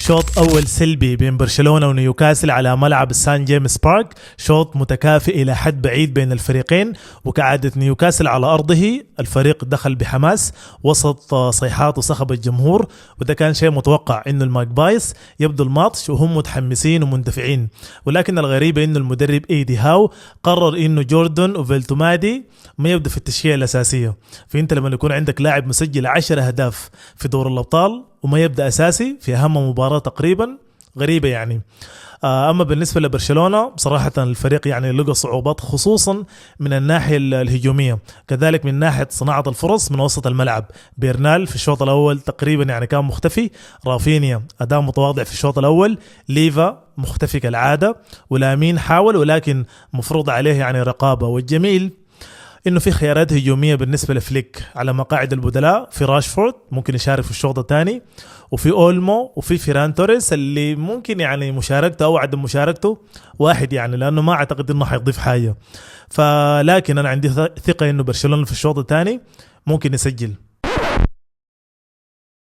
شوط أول سلبي بين برشلونة ونيوكاسل على ملعب السان جيمس بارك، شوط متكافئ إلى حد بعيد بين الفريقين، وكعادة نيوكاسل على أرضه الفريق دخل بحماس وسط صيحات وصخب الجمهور، وده كان شيء متوقع إنه الماكبايس يبدو الماتش وهم متحمسين ومندفعين. ولكن الغريب إنه المدرب إيدي هاو قرر إنه جوردن وفيلتومادي ما يبدأ في التشكيلة الأساسية. فأنت لما يكون عندك لاعب مسجل 10 أهداف في دور الأبطال وما يبدأ أساسي في أهم مباراة تقريبا، غريبة يعني. أما بالنسبة لبرشلونة بصراحة الفريق يعني لقى صعوبات خصوصا من الناحية الهجومية، كذلك من ناحية صناعة الفرص من وسط الملعب. بيرنال في الشوط الأول تقريبا يعني كان مختفي، رافينيا أداء متواضع في الشوط الأول، ليفا مختفي كالعادة، ولامين حاول ولكن مفروض عليه يعني رقابة. والجميل انه في خيارات هجوميه بالنسبه لفليك على مقاعد البدلاء، في راشفورد ممكن يشارك في الشوط الثاني، وفي اولمو، وفي فيران توريس اللي ممكن يعني مشاركته او عدم مشاركته واحد يعني، لانه ما اعتقد انه حيضيف حاجه. فلكن انا عندي ثقه انه برشلونه في الشوط الثاني ممكن يسجل.